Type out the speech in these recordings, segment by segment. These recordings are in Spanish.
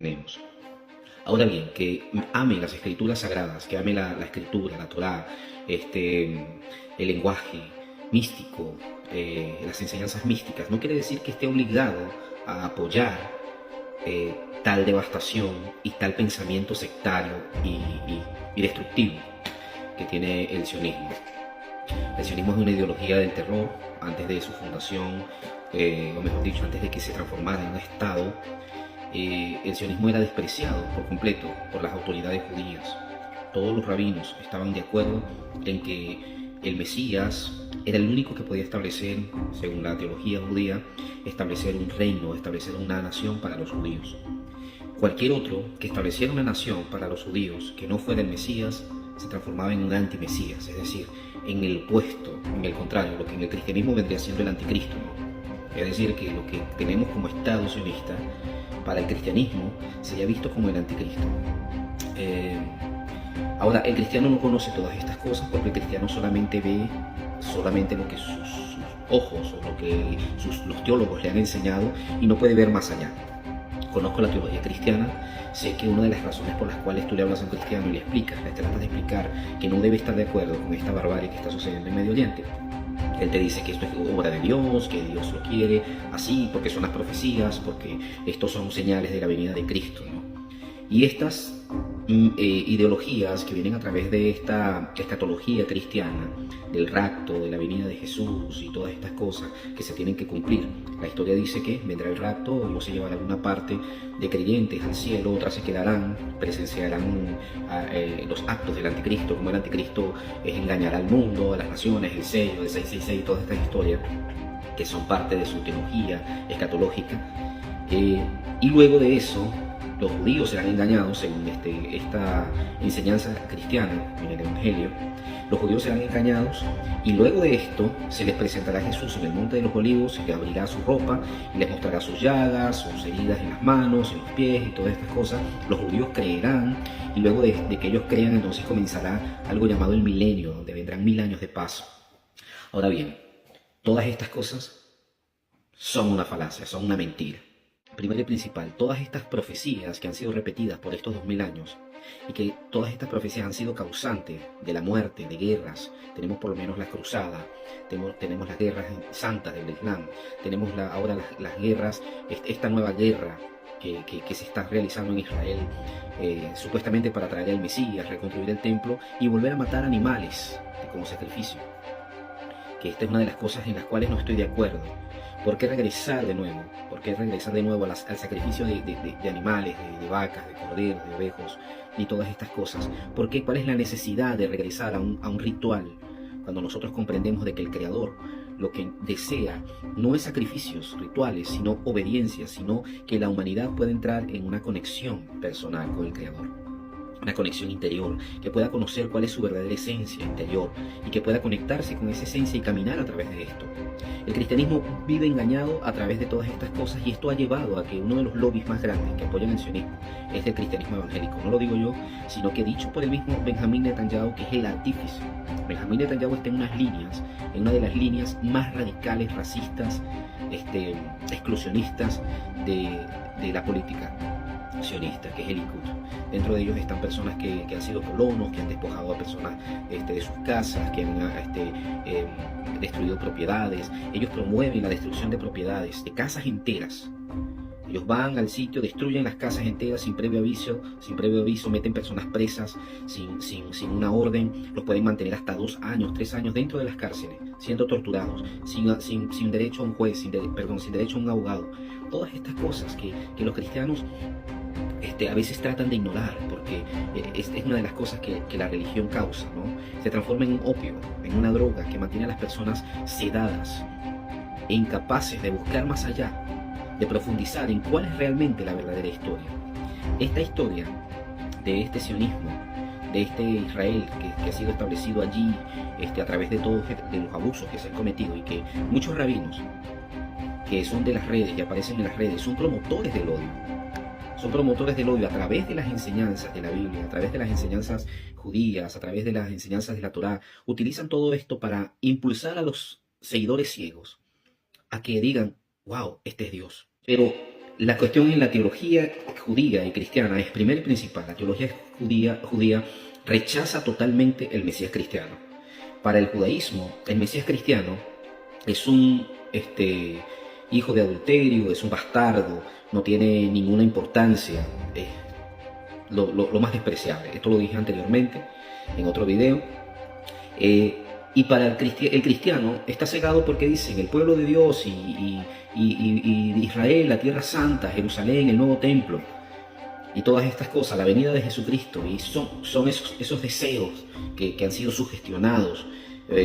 tenemos. Ahora bien, que ame las escrituras sagradas, que ame la escritura, la Torá, el lenguaje místico, las enseñanzas místicas, no quiere decir que esté obligado a apoyar tal devastación y tal pensamiento sectario y destructivo que tiene el sionismo. El sionismo es una ideología del terror antes de su fundación, o mejor dicho, antes de que se transformara en un Estado. El sionismo era despreciado por completo por las autoridades judías. Todos los rabinos estaban de acuerdo en que el Mesías era el único que podía establecer, según la teología judía, establecer un reino, establecer una nación para los judíos. Cualquier otro que estableciera una nación para los judíos que no fuera el Mesías se transformaba en un antimesías, es decir, en el opuesto, en el contrario, lo que en el cristianismo vendría siendo el anticristo, ¿no? Es decir, que lo que tenemos como Estado sionista para el cristianismo sería visto como el anticristo. Ahora, el cristiano no conoce todas estas cosas porque el cristiano solamente ve lo que sus ojos o lo que los teólogos le han enseñado y no puede ver más allá. Conozco la teología cristiana, sé que una de las razones por las cuales tú le hablas a un cristiano y le explicas, le tratas de explicar que no debe estar de acuerdo con esta barbarie que está sucediendo en Medio Oriente, él te dice que esto es obra de Dios, que Dios lo quiere así, porque son las profecías, porque estos son señales de la venida de Cristo, ¿no? Y estas ideologías que vienen a través de esta escatología cristiana, del rapto, de la venida de Jesús y todas estas cosas que se tienen que cumplir. La historia dice que vendrá el rapto, Dios se llevará alguna parte de creyentes al cielo, otras se quedarán, presenciarán los actos del anticristo, como el anticristo engañará al mundo, a las naciones, el sello de 666 y todas estas historias que son parte de su teología escatológica. Y luego de eso, los judíos serán engañados según esta enseñanza cristiana en el Evangelio. Los judíos serán engañados y luego de esto se les presentará Jesús en el Monte de los Olivos y les abrirá su ropa y les mostrará sus llagas, sus heridas en las manos, en los pies y todas estas cosas. Los judíos creerán y luego de que ellos crean, entonces comenzará algo llamado el milenio, donde vendrán 1000 años de paz. Ahora bien, todas estas cosas son una falacia, son una mentira. Primero y principal, todas estas profecías que han sido repetidas por estos 2000 años y que todas estas profecías han sido causantes de la muerte, de guerras. Tenemos por lo menos la cruzada, tenemos las guerras santas del Islam, tenemos ahora las guerras, esta nueva guerra que se está realizando en Israel, supuestamente para traer al Mesías, reconstruir el templo y volver a matar animales como sacrificio. Que esta es una de las cosas en las cuales no estoy de acuerdo. ¿Por qué regresar de nuevo? ¿Por qué regresar de nuevo al sacrificio de animales, de vacas, de corderos, de ovejos y todas estas cosas? ¿Por qué? ¿Cuál es la necesidad de regresar a un ritual cuando nosotros comprendemos de que el Creador lo que desea no es sacrificios rituales, sino obediencia, sino que la humanidad pueda entrar en una conexión personal con el Creador? Una conexión interior, que pueda conocer cuál es su verdadera esencia interior y que pueda conectarse con esa esencia y caminar a través de esto. El cristianismo vive engañado a través de todas estas cosas y esto ha llevado a que uno de los lobbies más grandes que apoyan el sionismo es el cristianismo evangélico. No lo digo yo, sino que dicho por el mismo Benjamín Netanyahu, que es el artífice. Benjamín Netanyahu está en una de las líneas más radicales, racistas, exclusionistas de la política sionista, que es el Likud. Dentro de ellos están personas que han sido colonos, que han despojado a personas de sus casas, que han destruido propiedades. Ellos promueven la destrucción de propiedades, de casas enteras. Ellos van al sitio, destruyen las casas enteras sin previo aviso, meten personas presas sin una orden, los pueden mantener hasta 2 años, 3 años dentro de las cárceles, siendo torturados, sin derecho a un juez, sin derecho a un abogado. Todas estas cosas que los cristianos a veces tratan de ignorar, porque es una de las cosas que la religión causa, ¿no? Se transforma en un opio, en una droga que mantiene a las personas sedadas e incapaces de buscar más allá, de profundizar en cuál es realmente la verdadera historia. Esta historia de este sionismo, de este Israel que ha sido establecido allí a través de todos de los abusos que se han cometido y que muchos rabinos que son de las redes y aparecen en las redes son promotores del odio. Son promotores del odio a través de las enseñanzas de la Biblia, a través de las enseñanzas judías, a través de las enseñanzas de la Torá. Utilizan todo esto para impulsar a los seguidores ciegos a que digan, wow, este es Dios. Pero la cuestión en la teología judía y cristiana es primero y principal. La teología judía rechaza totalmente el Mesías cristiano. Para el judaísmo, el Mesías cristiano es un hijo de adulterio, es un bastardo, no tiene ninguna importancia, es lo más despreciable. Esto lo dije anteriormente en otro video. Y para el cristiano está cegado porque dicen el pueblo de Dios y Israel, la tierra santa, Jerusalén, el nuevo templo y todas estas cosas, la venida de Jesucristo, y son esos deseos que han sido sugestionados,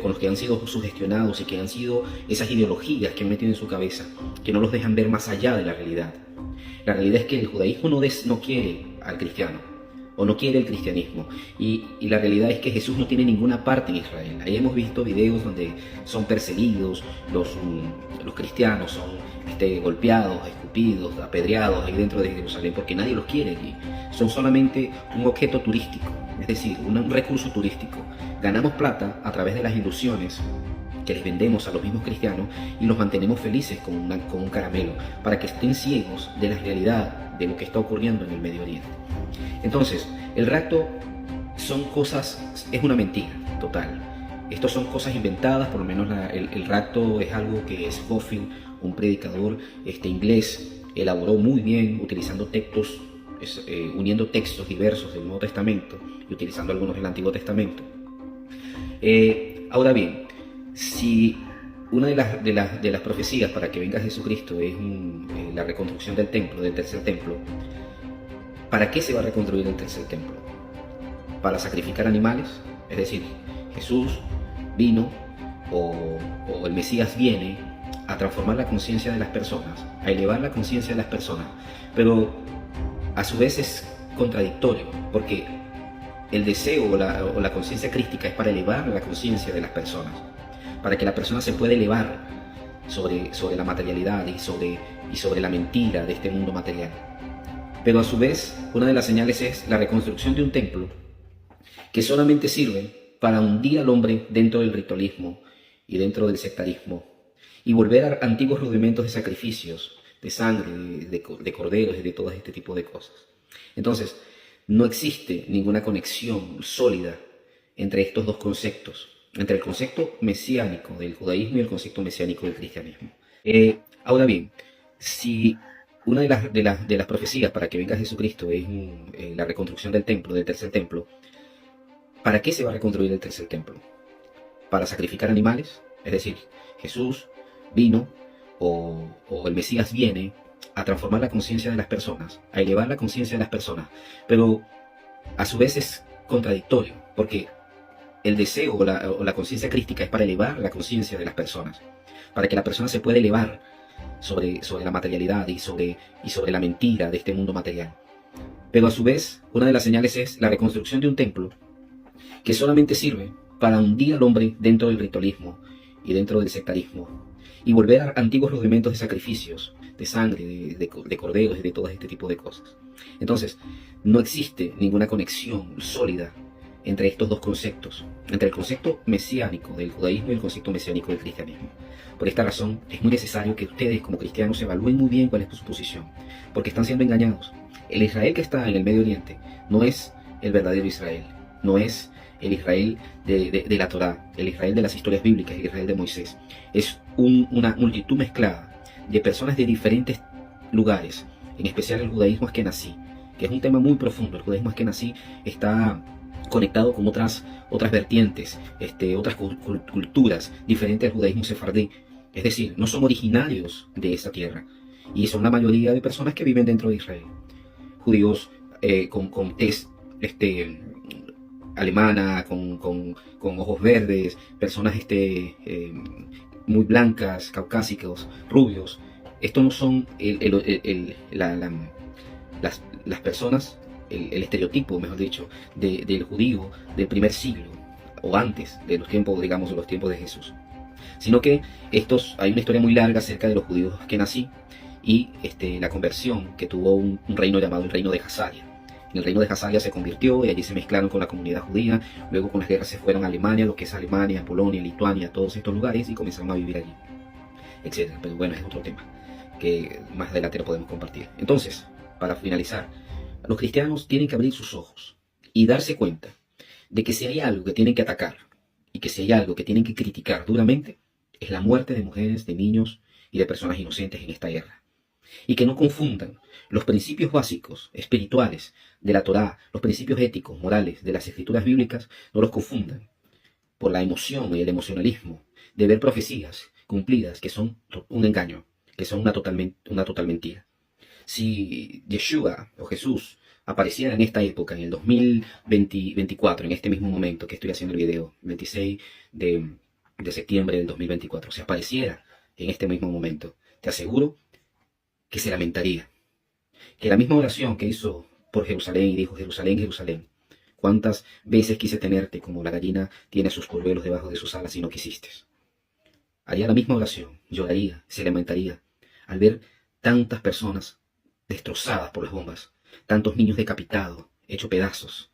con los que han sido sugestionados y que han sido esas ideologías que han metido en su cabeza, que no los dejan ver más allá de la realidad. La realidad es que el judaísmo no quiere al cristiano, o no quiere el cristianismo, y la realidad es que Jesús no tiene ninguna parte en Israel. Ahí hemos visto videos donde son perseguidos, los cristianos son golpeados, escupidos, apedreados ahí dentro de Jerusalén, porque nadie los quiere allí. Son solamente un objeto turístico, es decir, un recurso turístico. Ganamos plata a través de las ilusiones que les vendemos a los mismos cristianos y los mantenemos felices con un caramelo, para que estén ciegos de la realidad de lo que está ocurriendo en el Medio Oriente. Entonces, el rapto es una mentira total. Estos son cosas inventadas, por lo menos el rapto es algo que Scofield, un predicador inglés, elaboró muy bien utilizando textos, uniendo textos diversos del Nuevo Testamento y utilizando algunos del Antiguo Testamento. Ahora bien, si una de las profecías para que venga Jesucristo es la reconstrucción del templo, del tercer templo, ¿para qué se va a reconstruir el tercer templo? ¿Para sacrificar animales? Es decir, Jesús vino o el Mesías viene a transformar la conciencia de las personas, a elevar la conciencia de las personas, pero a su vez es contradictorio, porque el deseo o la conciencia crística es para elevar la conciencia de las personas, para que la persona se pueda elevar sobre la materialidad y sobre la mentira de este mundo material. Pero a su vez, una de las señales es la reconstrucción de un templo que solamente sirve para hundir al hombre dentro del ritualismo y dentro del sectarismo y volver a antiguos rudimentos de sacrificios, de sangre, de corderos y de todo este tipo de cosas. Entonces, no existe ninguna conexión sólida entre estos dos conceptos, entre el concepto mesiánico del judaísmo y el concepto mesiánico del cristianismo. Ahora bien, si una de las profecías para que venga Jesucristo es la reconstrucción del templo, del tercer templo, ¿para qué se va a reconstruir el tercer templo? ¿Para sacrificar animales? Es decir, Jesús vino o el Mesías viene a transformar la conciencia de las personas, a elevar la conciencia de las personas, pero a su vez es contradictorio, porque el deseo o la conciencia crística es para elevar la conciencia de las personas, para que la persona se pueda elevar sobre la materialidad y sobre la mentira de este mundo material. Pero a su vez, una de las señales es la reconstrucción de un templo que solamente sirve para hundir al hombre dentro del ritualismo y dentro del sectarismo y volver a antiguos rudimentos de sacrificios, de sangre, de corderos y de todo este tipo de cosas. Entonces, no existe ninguna conexión sólida entre estos dos conceptos, entre el concepto mesiánico del judaísmo y el concepto mesiánico del cristianismo. Por esta razón, es muy necesario que ustedes como cristianos evalúen muy bien cuál es su posición, porque están siendo engañados. El Israel que está en el Medio Oriente no es el verdadero Israel, no es el Israel de la Torá, el Israel de las historias bíblicas, el Israel de Moisés. Es una multitud mezclada de personas de diferentes lugares, en especial el judaísmo askenazí, que es un tema muy profundo. El judaísmo askenazí está conectado con otras vertientes, otras culturas diferentes al judaísmo sefardí. Es decir, no son originarios de esta tierra, y son la mayoría de personas que viven dentro de Israel. Judíos con tez alemana, con ojos verdes, personas muy blancas, caucásicos, rubios. Estos no son las personas, el estereotipo, mejor dicho, del judío del primer siglo, o antes de los tiempos, digamos, de los tiempos de Jesús. Sino que hay una historia muy larga acerca de los judíos askenazí y la conversión que tuvo un reino llamado el reino de Hazaria. En el reino de Hazaria se convirtió y allí se mezclaron con la comunidad judía. Luego con las guerras se fueron a Alemania, lo que es Alemania, Polonia, Lituania, todos estos lugares, y comenzaron a vivir allí, etc. Pero bueno, es otro tema. que más adelante lo podemos compartir. Entonces, para finalizar, los cristianos tienen que abrir sus ojos y darse cuenta de que si hay algo que tienen que atacar y que si hay algo que tienen que criticar duramente, es la muerte de mujeres, de niños y de personas inocentes en esta guerra. Y que no confundan los principios básicos, espirituales de la Torá, los principios éticos, morales de las escrituras bíblicas, no los confundan por la emoción y el emocionalismo de ver profecías cumplidas que son un engaño, que son una total mentira. Si Yeshua o Jesús apareciera en esta época, en el 2024, en este mismo momento que estoy haciendo el video, 26 de septiembre del 2024, si apareciera en este mismo momento, te aseguro que se lamentaría. Que la misma oración que hizo por Jerusalén y dijo, Jerusalén, Jerusalén, ¿cuántas veces quise tenerte como la gallina tiene sus polluelos debajo de sus alas y no quisiste? Haría la misma oración, lloraría, se lamentaría al ver tantas personas destrozadas por las bombas, tantos niños decapitados, hechos pedazos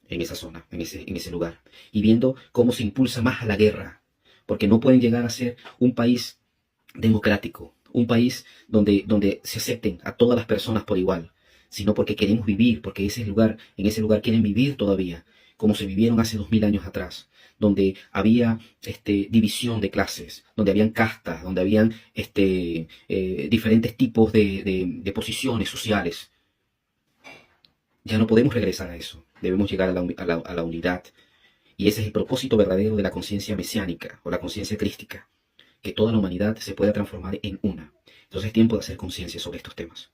en esa zona, en ese lugar, y viendo cómo se impulsa más a la guerra, porque no pueden llegar a ser un país democrático, un país donde se acepten a todas las personas por igual, sino porque queremos vivir, porque en ese lugar quieren vivir todavía, como se vivieron hace 2000 años atrás, donde había división de clases, donde habían castas, donde habían diferentes tipos de posiciones sociales. Ya no podemos regresar a eso, debemos llegar a la unidad, y ese es el propósito verdadero de la conciencia mesiánica o la conciencia crística, que toda la humanidad se pueda transformar en una. Entonces es tiempo de hacer conciencia sobre estos temas.